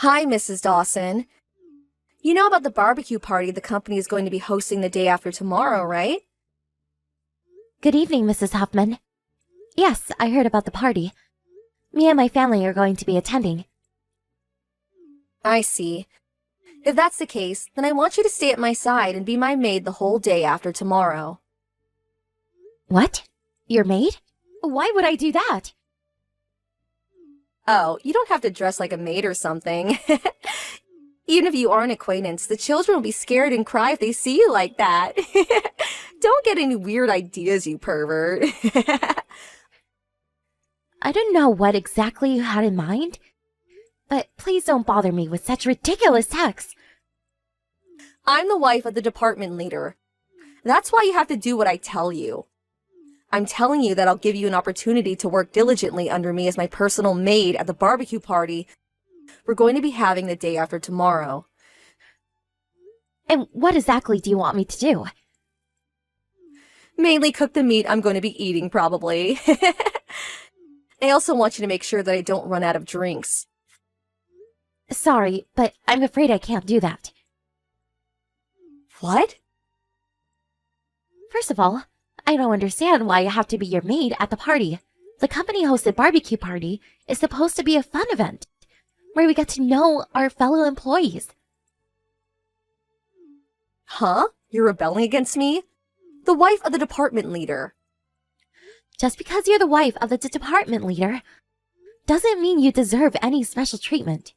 Hi, Mrs. Dawson. You know about the barbecue party the company is going to be hosting the day after tomorrow, right? Good evening, Mrs. Huffman. Yes, I heard about the party. Me and my family are going to be attending. I see. If that's the case, then I want you to stay at my side and be my maid the whole day after tomorrow. What? Your maid? Why would I do that? Oh, you don't have to dress like a maid or something. Even if you are an acquaintance, the children will be scared and cry if they see you like that. Don't get any weird ideas, you pervert. I don't know what exactly you had in mind, but please don't bother me with such ridiculous texts. I'm the wife of the department leader. That's why you have to do what I tell you. I'm telling you that I'll give you an opportunity to work diligently under me as my personal maid at the barbecue party we're going to be having the day after tomorrow. And what exactly do you want me to do? Mainly cook the meat I'm going to be eating, probably. I also want you to make sure that I don't run out of drinks. Sorry, but I'm afraid I can't do that. What? First of all, I don't understand why I have to be your maid at the party. The company-hosted barbecue party is supposed to be a fun event, where we get to know our fellow employees. Huh? You're rebelling against me? The wife of the department leader. Just because you're the wife of the department leader doesn't mean you deserve any special treatment.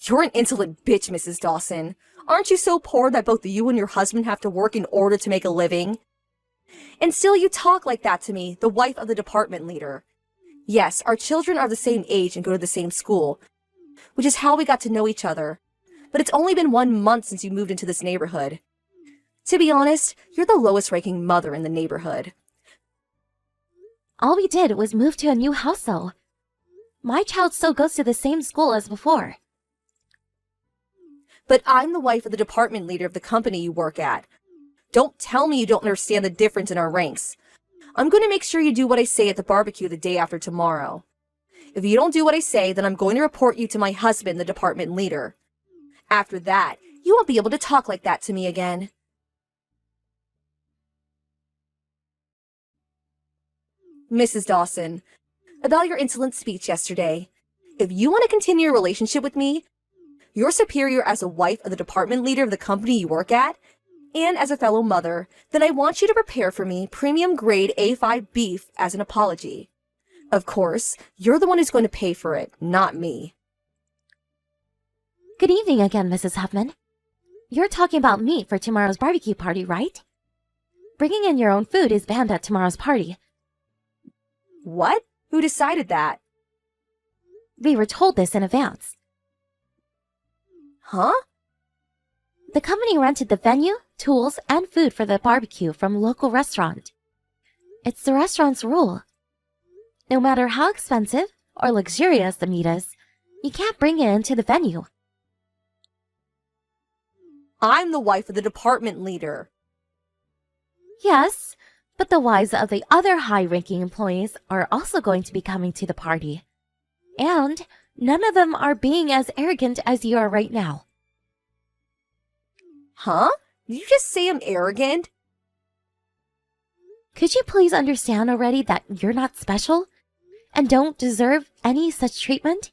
You're an insolent bitch, Mrs. Dawson. Aren't you so poor that both you and your husband have to work in order to make a living? And still you talk like that to me, the wife of the department leader. Yes, our children are the same age and go to the same school, which is how we got to know each other. But it's only been 1 month since you moved into this neighborhood. To be honest, you're the lowest-ranking mother in the neighborhood. All we did was move to a new house, though. My child still goes to the same school as before. But I'm the wife of the department leader of the company you work at. Don't tell me you don't understand the difference in our ranks. I'm going to make sure you do what I say at the barbecue the day after tomorrow. If you don't do what I say, then I'm going to report you to my husband, the department leader. After that, you won't be able to talk like that to me again. Mrs. Dawson, about your insolent speech yesterday. If you want to continue your relationship with me, your superior as a wife of the department leader of the company you work at, and as a fellow mother, then I want you to prepare for me premium grade A5 beef as an apology. Of course, you're the one who's going to pay for it, not me. Good evening again, Mrs. Huffman. You're talking about meat for tomorrow's barbecue party, right? Bringing in your own food is banned at tomorrow's party. What? Who decided that? We were told this in advance. Huh? The company rented the venue, tools, and food for the barbecue from a local restaurant. It's the restaurant's rule. No matter how expensive or luxurious the meat is, you can't bring it into the venue. I'm the wife of the department leader. Yes, but the wives of the other high-ranking employees are also going to be coming to the party. And none of them are being as arrogant as you are right now. Huh? Did you just say I'm arrogant? Could you please understand already that you're not special and don't deserve any such treatment?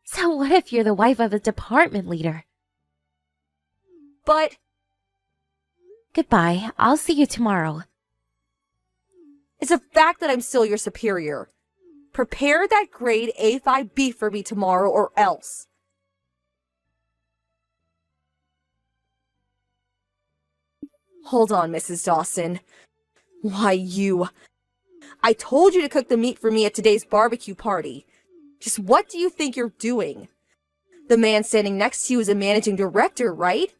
So what if you're the wife of a department leader? But... Goodbye. I'll see you tomorrow. It's a fact that I'm still your superior. Prepare that grade A5 beef for me tomorrow or else. Hold on, Mrs. Dawson. Why, I told you to cook the meat for me at today's barbecue party. Just what do you think you're doing? The man standing next to you is a managing director, right?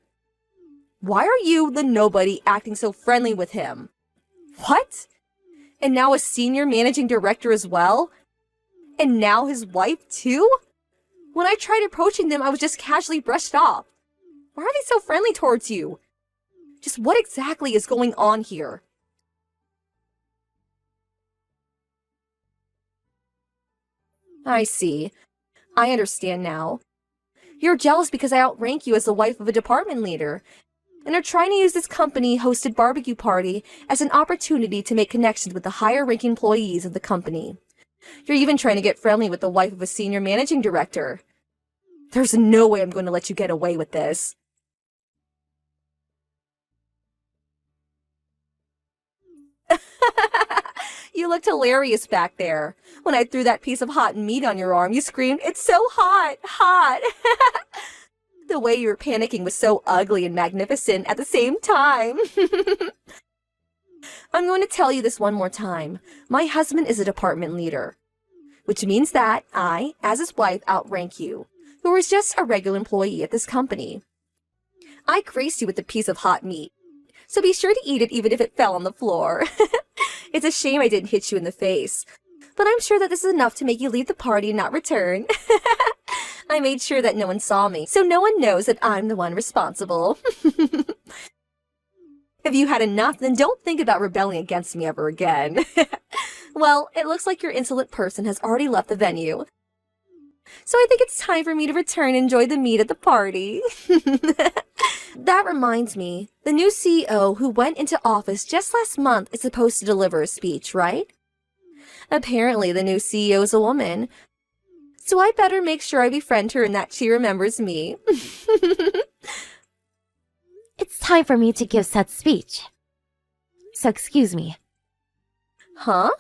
Why are you, the nobody, acting so friendly with him? What? And now a senior managing director as well? And now his wife, too? When I tried approaching them, I was just casually brushed off. Why are they so friendly towards you? Just what exactly is going on here? I see. I understand now. You're jealous because I outrank you as the wife of a department leader, and are trying to use this company-hosted barbecue party as an opportunity to make connections with the higher-ranking employees of the company. You're even trying to get friendly with the wife of a senior managing director. There's no way I'm going to let you get away with this. You looked hilarious back there. When I threw that piece of hot meat on your arm, you screamed, "It's so hot, hot!" The way you were panicking was so ugly and magnificent at the same time. I'm going to tell you this one more time. My husband is a department leader, which means that I, as his wife, outrank you, who is just a regular employee at this company. I graced you with a piece of hot meat, so be sure to eat it even if it fell on the floor. It's a shame I didn't hit you in the face, but I'm sure that this is enough to make you leave the party and not return. I made sure that no one saw me, so no one knows that I'm the one responsible. If you had enough, then don't think about rebelling against me ever again. Well, it looks like your insolent person has already left the venue. So I think it's time for me to return and enjoy the meat at the party. That reminds me, the new CEO who went into office just last month is supposed to deliver a speech, right? Apparently, the new CEO is a woman, so I better make sure I befriend her and that she remembers me. It's time for me to give said speech. So excuse me. Huh?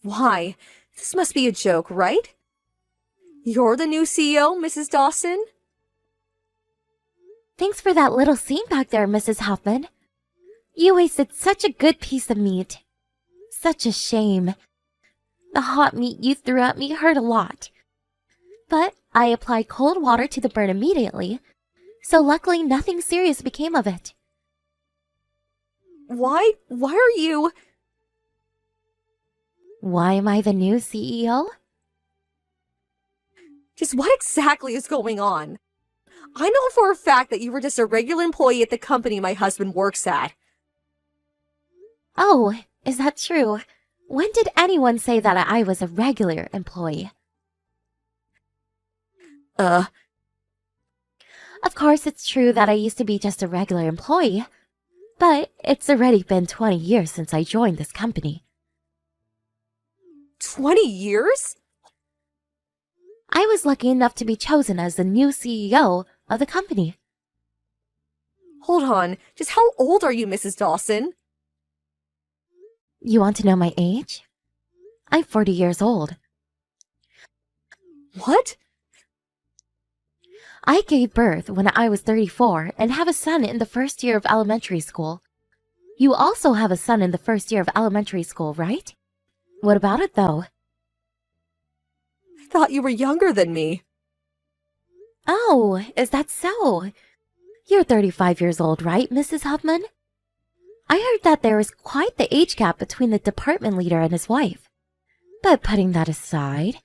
Why? This must be a joke, right? You're the new CEO, Mrs. Dawson? Thanks for that little scene back there, Mrs. Huffman. You wasted such a good piece of meat. Such a shame. The hot meat you threw at me hurt a lot. But I applied cold water to the burn immediately, so luckily nothing serious became of it. Why are you... Why am I the new CEO? Just what exactly is going on? I know for a fact that you were just a regular employee at the company my husband works at. Oh, is that true? When did anyone say that I was a regular employee? Of course, it's true that I used to be just a regular employee, but it's already been 20 years since I joined this company. 20 years? I was lucky enough to be chosen as the new CEO of the company. Hold on, just how old are you, Mrs. Dawson? You want to know my age? I'm 40 years old. What? I gave birth when I was 34 and have a son in the first year of elementary school. You also have a son in the first year of elementary school, right? What about it, though? I thought you were younger than me. Oh, is that so? You're 35 years old, right, Mrs. Huffman? I heard that there is quite the age gap between the department leader and his wife. But putting that aside,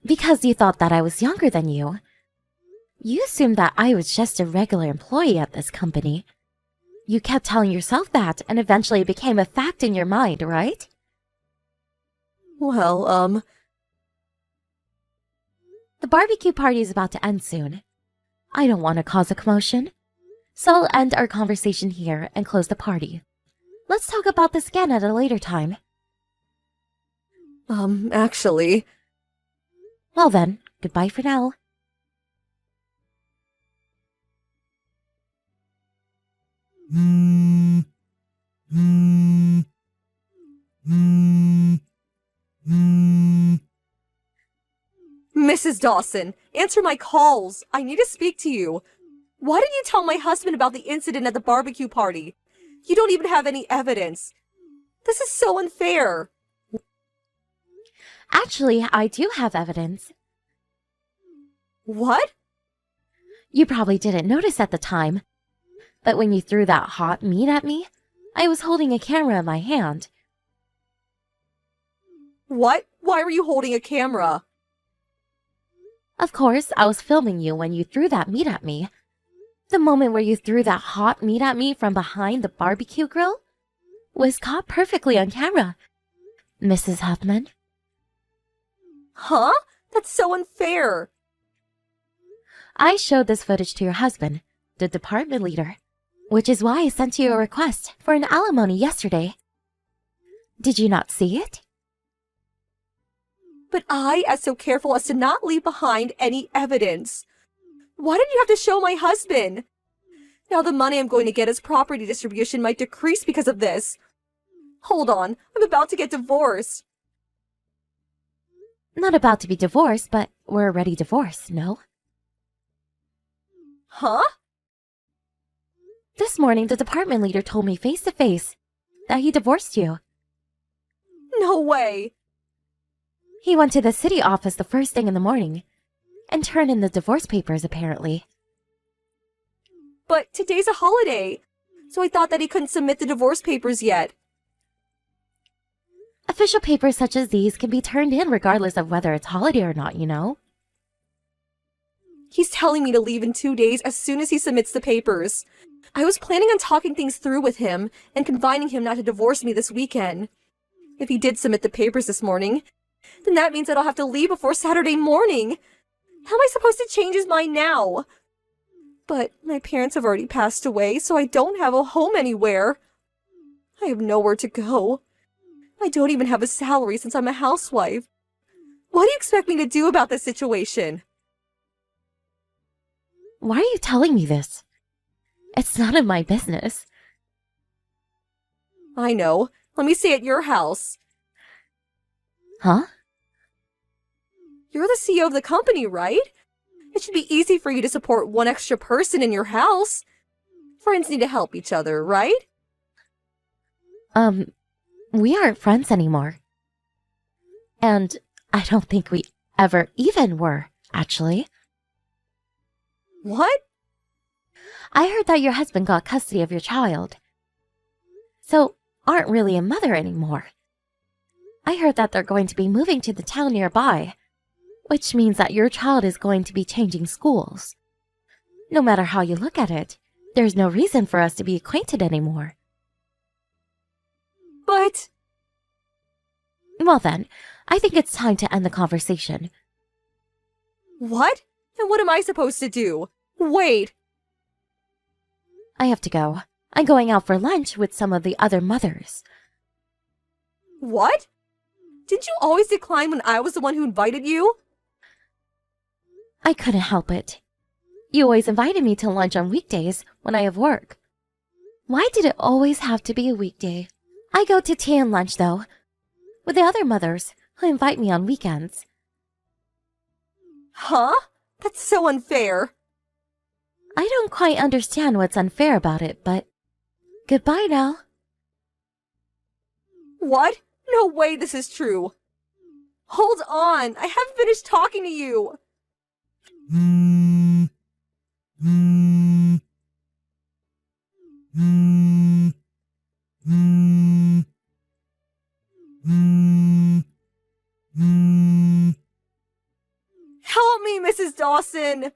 because you thought that I was younger than you assumed that I was just a regular employee at this company. You kept telling yourself that, and eventually it became a fact in your mind, right? Well, The barbecue party is about to end soon. I don't want to cause a commotion, so I'll end our conversation here and close the party. Let's talk about this again at a later time. Actually... Well then, goodbye for now. Mrs. Dawson, answer my calls. I need to speak to you. Why did you tell my husband about the incident at the barbecue party? You don't even have any evidence. This is so unfair. Actually, I do have evidence. What? You probably didn't notice at the time, but when you threw that hot meat at me, I was holding a camera in my hand. What? Why were you holding a camera? Of course, I was filming you when you threw that meat at me. The moment where you threw that hot meat at me from behind the barbecue grill was caught perfectly on camera. Mrs. Huffman. Huh? That's so unfair. I showed this footage to your husband, the department leader, which is why I sent you a request for an alimony yesterday. Did you not see it? But I, as so careful as to not leave behind any evidence. Why did you have to show my husband? Now the money I'm going to get as property distribution might decrease because of this. Hold on, I'm about to get divorced. Not about to be divorced, but we're already divorced, no? Huh? This morning, the department leader told me face to face that he divorced you. No way. He went to the city office the first thing in the morning and turned in the divorce papers, apparently. But today's a holiday, so I thought that he couldn't submit the divorce papers yet. Official papers such as these can be turned in regardless of whether it's holiday or not, you know? He's telling me to leave in 2 days as soon as he submits the papers. I was planning on talking things through with him and confining him not to divorce me this weekend. If he did submit the papers this morning, then that means that I'll have to leave before Saturday morning. How am I supposed to change his mind now? But my parents have already passed away, so I don't have a home anywhere. I have nowhere to go. I don't even have a salary since I'm a housewife. What do you expect me to do about this situation? Why are you telling me this? It's none of my business. I know. Let me stay at your house. Huh? You're the CEO of the company, right? It should be easy for you to support one extra person in your house. Friends need to help each other, right? We aren't friends anymore. And I don't think we ever even were, actually. What? I heard that your husband got custody of your child. So, aren't really a mother anymore. I heard that they're going to be moving to the town nearby, which means that your child is going to be changing schools. No matter how you look at it, there's no reason for us to be acquainted anymore. But... Well then, I think it's time to end the conversation. What? And what am I supposed to do? Wait! I have to go. I'm going out for lunch with some of the other mothers. What? Didn't you always decline when I was the one who invited you? I couldn't help it. You always invited me to lunch on weekdays when I have work. Why did it always have to be a weekday? I go to tea and lunch, though, with the other mothers who invite me on weekends. Huh? That's so unfair. I don't quite understand what's unfair about it, but goodbye now. What? No way this is true. Hold on, I haven't finished talking to you. Help me, Mrs. Dawson!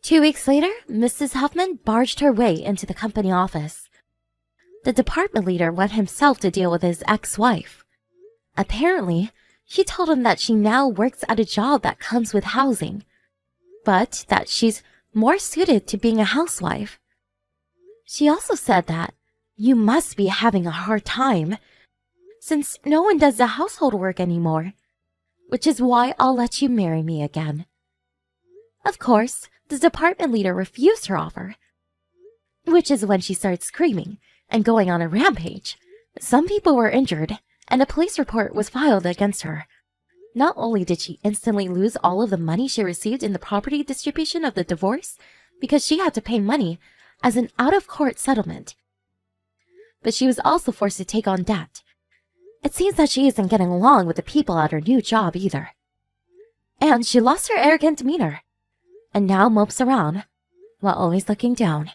Two weeks later, Mrs. Huffman barged her way into the company office. The department leader went himself to deal with his ex-wife. Apparently, she told him that she now works at a job that comes with housing, but that she's more suited to being a housewife. She also said that you must be having a hard time, since no one does the household work anymore, which is why I'll let you marry me again. Of course, the department leader refused her offer, which is when she started screaming and going on a rampage. Some people were injured, and a police report was filed against her. Not only did she instantly lose all of the money she received in the property distribution of the divorce, because she had to pay money as an out-of-court settlement, but she was also forced to take on debt. It seems that she isn't getting along with the people at her new job either. And she lost her arrogant demeanor, and now mopes around while always looking down.